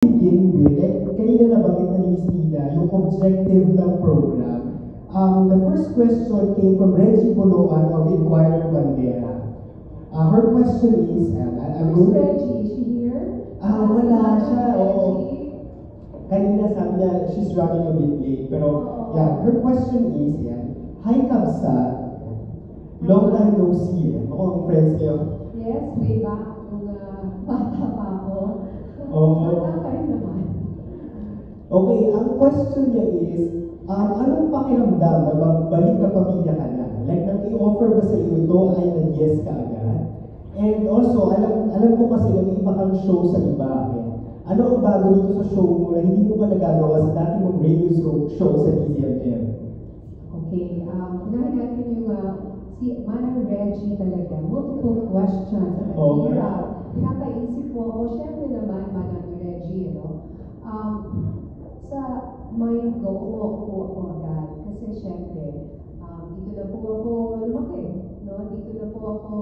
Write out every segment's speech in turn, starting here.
begin with, kanina nabanggit na ni Miss Nina, yung objective ng program. The first question came from Reggie Boloan of Inquirer Bandera. Her question is, I'm Who's going to... Reggie? Is she here? Wala siya, oo. Reggie. Kanina sabi niya, she's running a bit late. Pero, yeah, her question is, hi Kabsa, long time no see Ako ang friends niyo. Yes, way back nung bata pa ako. Oo. Bata pa rin naman. Okay, ang question niya is, anong pakiramdam na balik ka pamilya ka na? Like, nang i-offer ba sa iyo ito ay nag-yes ka agad? And also, alam ko kasi nag-iba kang show sa iba. Ano ang bago dito sa show mo na hindi mo pa nagagawa sa dati mong radio show sa DZMM? Okay, unahin natin yung si Manang Reggie talaga. Multiple questions. Okay. Pinapaisip mo ako, syempre naman, Manang Reggie, sa mind ko, umuupo ako agad. Kasi syempre, dito na po ako lumaki. No? Dito na po ako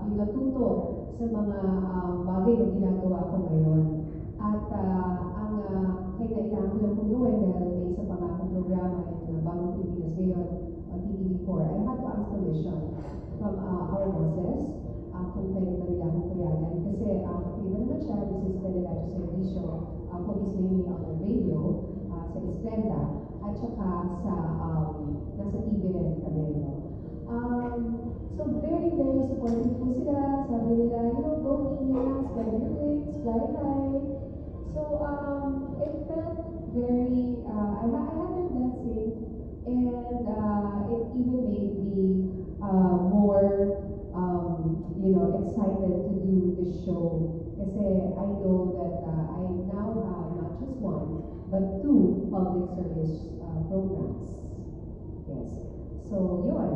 yung natuto sa mga bagay na ginagawa ko ngayon. At ang kailangan ko lang kong gawin dahil may isa pang akong programa yung Bagong Pilipinas ngayon on TV4, I had to ask permission from our bosses kung pwede ba nila akong payagan. Kasi iba naman siya, this is Teleradio Servicio, focus mainly on the radio, sa Islanda, at saka sa nasa TV rin kami. So very, very supportive po sila. Sabi nila, go Ina, spread your wings, fly high. So it felt very, I had a blessing, and it even made me more, excited to do this show. Kasi I know that I now have not just one, but two public service programs. Yes. So, yun.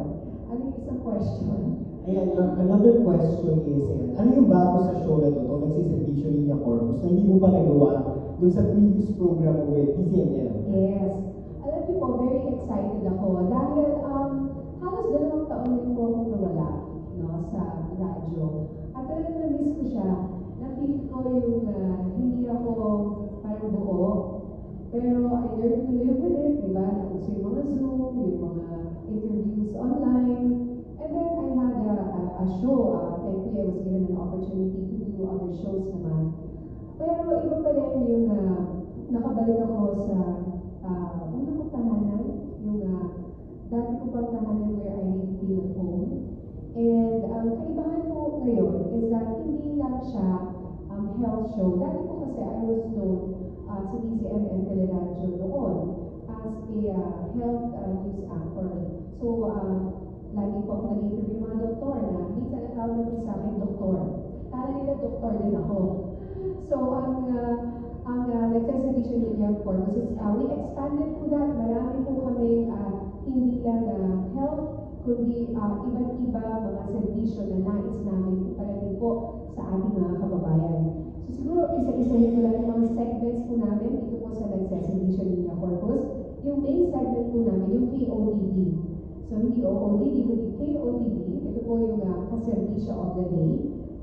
Ano yung isang question? Ayan, another question is, ano yung bago sa show na ito, itong nagsiservisyo Linya Corpus, na hindi mo pa nagawa dun sa previous program with DZMM? Yes. Alam niyo po, very excited ako dahil halos 2 taon rin po akong nawala sa radyo. At talagang na-miss ko siya. Na-feel ko yung hindi ako parang buo. Pero I learned to live with it, di ba? Nauso yung mga Zoom, yung mga interviews online. And then I had a show. Thankfully, I was given an opportunity to do other shows naman. Pero iba pa rin yung nakabalik ako sa una kong tahanan, yung dati ko pang tahanan where I really feel at home. And ang kaibahan ko ngayon is that hindi lang siya health show. Dati ko kasi I was known sa DZMM Teleradio noon as a health news anchor. So, lagi po ako nag-interview ng mga doktor na minsan natawag namin sa akin doktor. Kala nila doktor din ako. So, ang nagsaservisyo ni Linya Corpus is we expanded po that. Marami po kami hindi lang health, kundi iba't ibang mga servisyo na nais namin iparating po sa ating mga kababayan. So siguro isa-isahin ko lang yung mga segments po namin dito po sa nagsaservisyo ni Linya Corpus. Yung main segment po namin, yung KOTD. So hindi OOTD, kundi KOTD. Ito po yung kaservisyo of the day.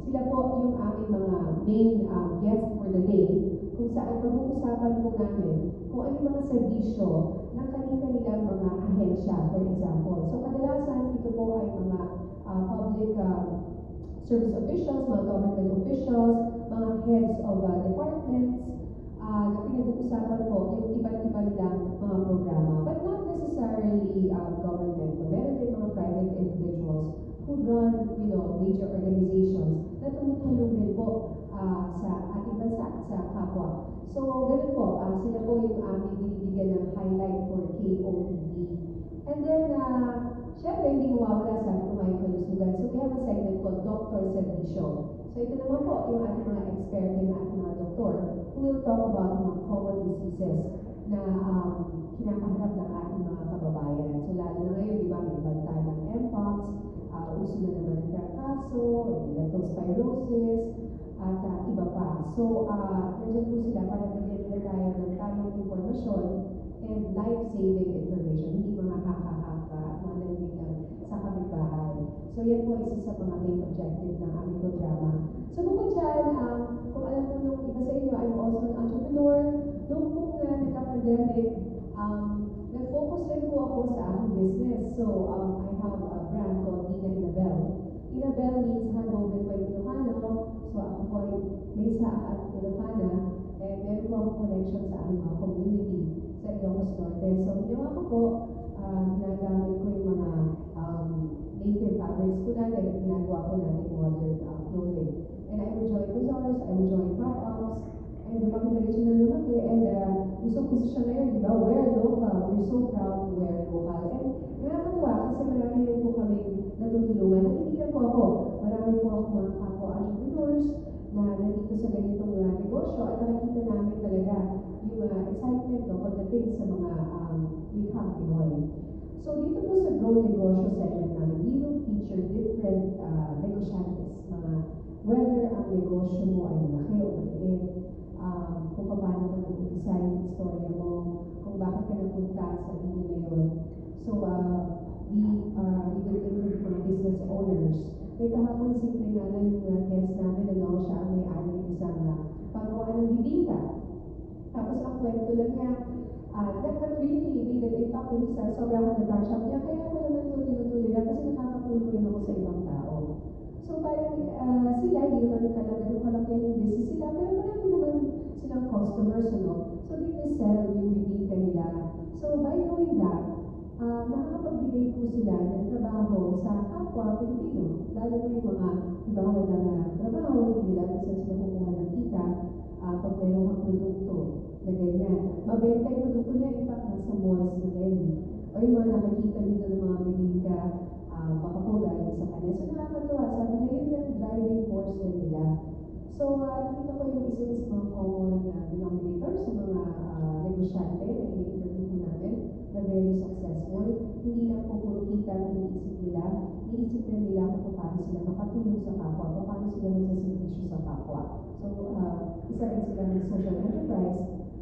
Sila po yung aming mga main guests for the day, kung saan pag-uusapan po namin kung ano yung mga serbisyo ng kanilang mga ahensya, for example. So kadalasan ito po ay mga public service officials, mga government officials, mga heads of departments, na pinag-uusapan po yung iba't-iba nilang mga programa. But not necessarily government. Meron din mga private individuals who run, major organizations na tumutulong din po sa ating bansa, sa kapwa. So, ganun po, sila po yung aming binibigyan ng highlight for KOTD. And then, syempre, hindi mawawala sa ating mga kalusugan. So, we have a segment called Doctor Servisyo. So, ito naman po yung ating mga expert, yung ating mga doktor, who will talk about mga common diseases na kinakaharap ng ating mga kababayan. So, lalo na ngayon, di ba, may banta ng Mpox, uso na naman ng fracaso, leptospirosis, at iba pa. So, nandiyan po sila para bigyan nila tayo ng tamang informasyon and life-saving information, hindi mga haka-haka at mga narinig lang sa kapitbahay. So, yan po isa sa mga main objective ng aming programa. So, bukod dyan, kung alam mo nung iba sa inyo, I'm also din, nag-focus din po ako sa aking business. So, I have a brand called Ina Inabel. Inabel means handover po in Ilocano. So, ako po ay may sa at Ilocana. And meron po akong connection sa aming mga community sa Ilocos Norte. So, ginawa ko po, ginagamit ko yung mga native fabrics po natin at ginagawa ko natin modern clothing. And I would join bazaars, I would join pop-ups, and lumaki na rin siya ng lumaki, and gusto siya ngayon, di ba? Wear local, we're so proud to wear local. And nakakatuwa kasi marami rin po kami natutulungan. At hindi lang po ako, marami po ako mga kapwa-entrepreneurs na nandito sa ganitong negosyo at nakikita namin talaga yung excitement no, pagdating sa mga wikang Pinoy. So dito po sa Grow Negosyo segment namin, we will feature different negosyantes, mga whether ang negosyo mo ay malaki o maliit, kung paano ka nag-umpisa yung istorya mo, kung bakit ka napunta sa linya na yun. So we will interview mga business owners. May kahapon simple nga lang yung guest namin, ano, siya ang may-ari ng isang pagkawaan ng bibingka. Tapos ang kwento lang niya, that really made an impact on sa sobrang nag-workshop niya. Kaya ako naman ito tinutuloy lang kasi nakakatulong rin ako sa ibang tao. So parang sila, hindi naman talaga yung kalakyan yung business sila, pero marami naman silang customers, ano? So they resell yung bibingka nila. So by doing that, nakakapagbigay po sila ng trabaho sa kapwa Pilipino. Lalo na yung mga, iba walang trabaho, hindi nila saan sila kukuha ng kita pag mayroong mga produkto na ganyan. Mabenta yung produkto niya, in fact, nasa malls na rin. O yung mga nakikita nito ng mga bibingka, baka po galing sa kanya. So nakakatuwa, sabi niya yun yung driving force na nila. So nakita ko yung isa sa mga common denominator sa mga negosyante na ini-interview po namin na very successful. Hindi lang po puro kita ang iniisip nila. Iniisip na nila kung paano sila makatulong sa kapwa, kung paano sila magsaservisyo sa kapwa. So isa rin sila ng social enterprise.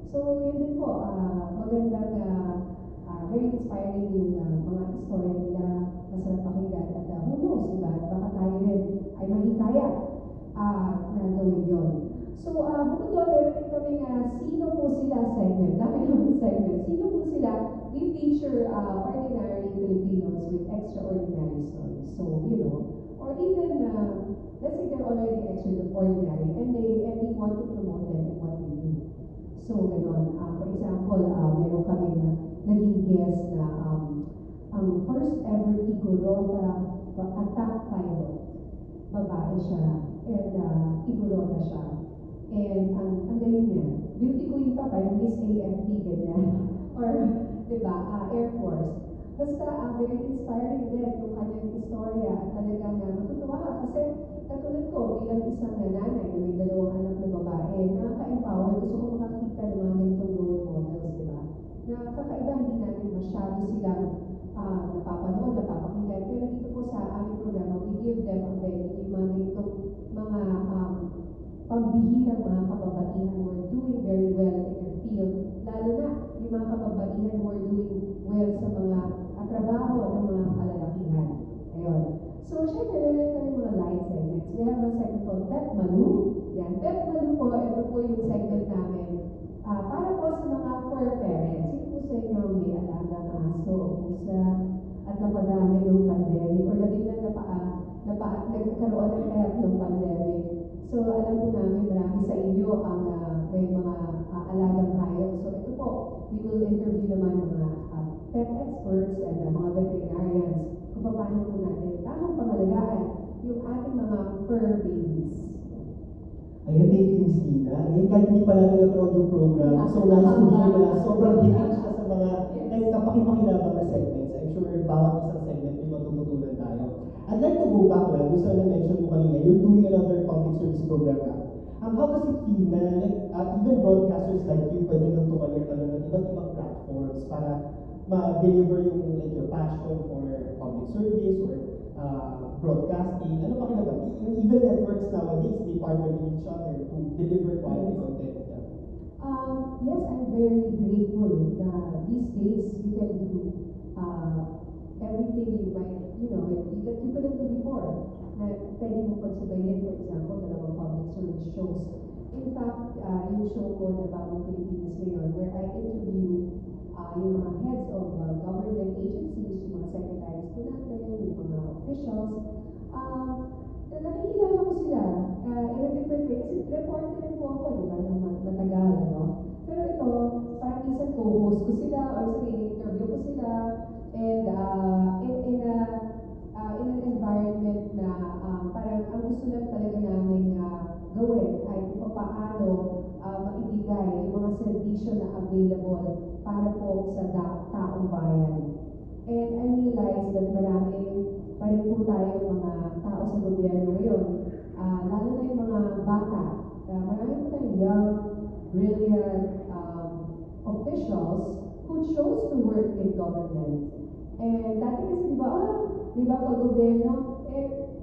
So yun din po, magandang very inspiring yung mga istorya nila, masarap pakinggan at who knows, diba? Baka tayo rin ay mahikaya na gawin yun. So, bukod doon, meron din kami sino po sila segment. Dami naman segment. Sino po sila? We feature ordinary Filipinos with extraordinary stories. So, you know, or even, let's say they're already extraordinary and they want to promote them in what they do. So, ganon. For example, meron kami naging guest na ang first ever Igorota attack pilot. Babae siya. And Igorota siya. And ang galing niya. Beauty queen pa, parang Miss AFP, ganyan. Or, diba, Air Force. Basta, very inspiring din yung kanyang istorya at talagang matutuwa ka. Kasi, katulad ko, bilang isang nanay na may dalawang anak na babae, nakaka-empower. Gusto ko makakita ng mga ganitong role models, diba? Na kakaiba, hindi natin masyado silang napapanood, napapakinggan. Pero dito po sa aming programa, we give them a venue, yung mga ganitong mga pambihirang mga kababaihan who are doing very well in their field, lalo na yung mga kababaihan who are doing well sa mga trabaho ng mga kalalakihan. Ayun. So, syempre, meron kami mga light segments. We have a segment called Pet Malu. Yan. Pet Malu po, ito po yung segment namin. Para po sa mga fur parents. Sino po sa inyo may alagang aso o pusa at napadami yung pandemic or nabiglang nagkaroon ng help ng pandemic. So, alam po namin marami sa inyo ang may mga alagang hayop. So, ito po, we will interview naman mga pet experts and mga veterinarians kung paano po natin tamang pangalagaan yung ating mga fur babies. Ayan, thank you, Miss Ina. Ngayon, kahit hindi pa natin nag-road yung program, so nice to hear na sobrang hitik siya sa mga kapakipakinabang na segments. I'm sure bawat isang segment may matututunan tayo. I'd like to go back lang, doon sa na-mention mo kanina, you're doing another public service program na. How does it feel na even broadcasters like you pwede nang tumalit ng iba't ibang platforms para ma-deliver yung like your passion for public service or broadcasting? Ano pa kinabang? Even networks nowadays, they partner with each other to deliver quality content. Yes, I'm very grateful that these days you can do everything you might, that you couldn't do before. Na pwede mo pagsabayin, for example, dalawang public service shows. In fact, yung show ko na Bagong Pilipinas ngayon, where I interview kabayan. And I realized that marami pa rin po tayong mga tao sa gobyerno ngayon, lalo na yung mga bata. Marami po tayong young, brilliant officials who chose to work in government. And dati kasi di ba pag gobyerno,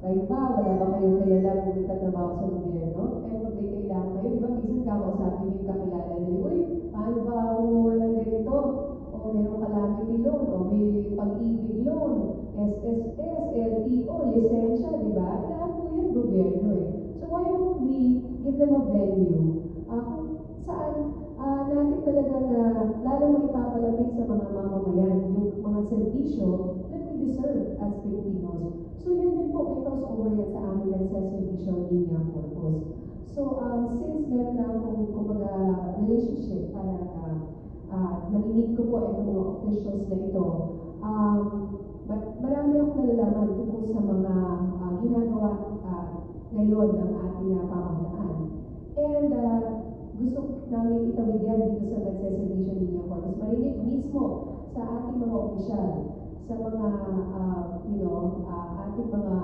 kayo ba, wala ba kayong kilala kung nagtatrabaho sa gobyerno? Pag may kailangan kayo, di ba minsan kakausapin yung kakilala nila, uy, paano ba kumuha ng ganito? O merong calamity loan, o may pag-ibig loan, SSS, LTO, lisensya, di ba? Lahat po yan gobyerno eh. So why don't we give them a venue? Kung saan natin talaga na lalo maipapalapit sa mga mamamayan yung mga serbisyo that we deserve as Filipinos. So yun din po, may crossover yan sa aming nagsaservisyo linya purpose. So since meron na akong kumbaga relationship, parang naminig ko po itong mga officials na ito, marami akong nalalaman tungkol sa mga ginagawa ngayon ng ating pamahalaan. And gusto namin itawid yan dito sa nagsaservisyo linya purpose. Marinig mismo sa ating mga opisyal, sa mga, ating mga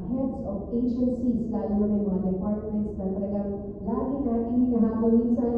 heads of agencies, lalo na may mga departments na talagang lagi natin hinahabol minsan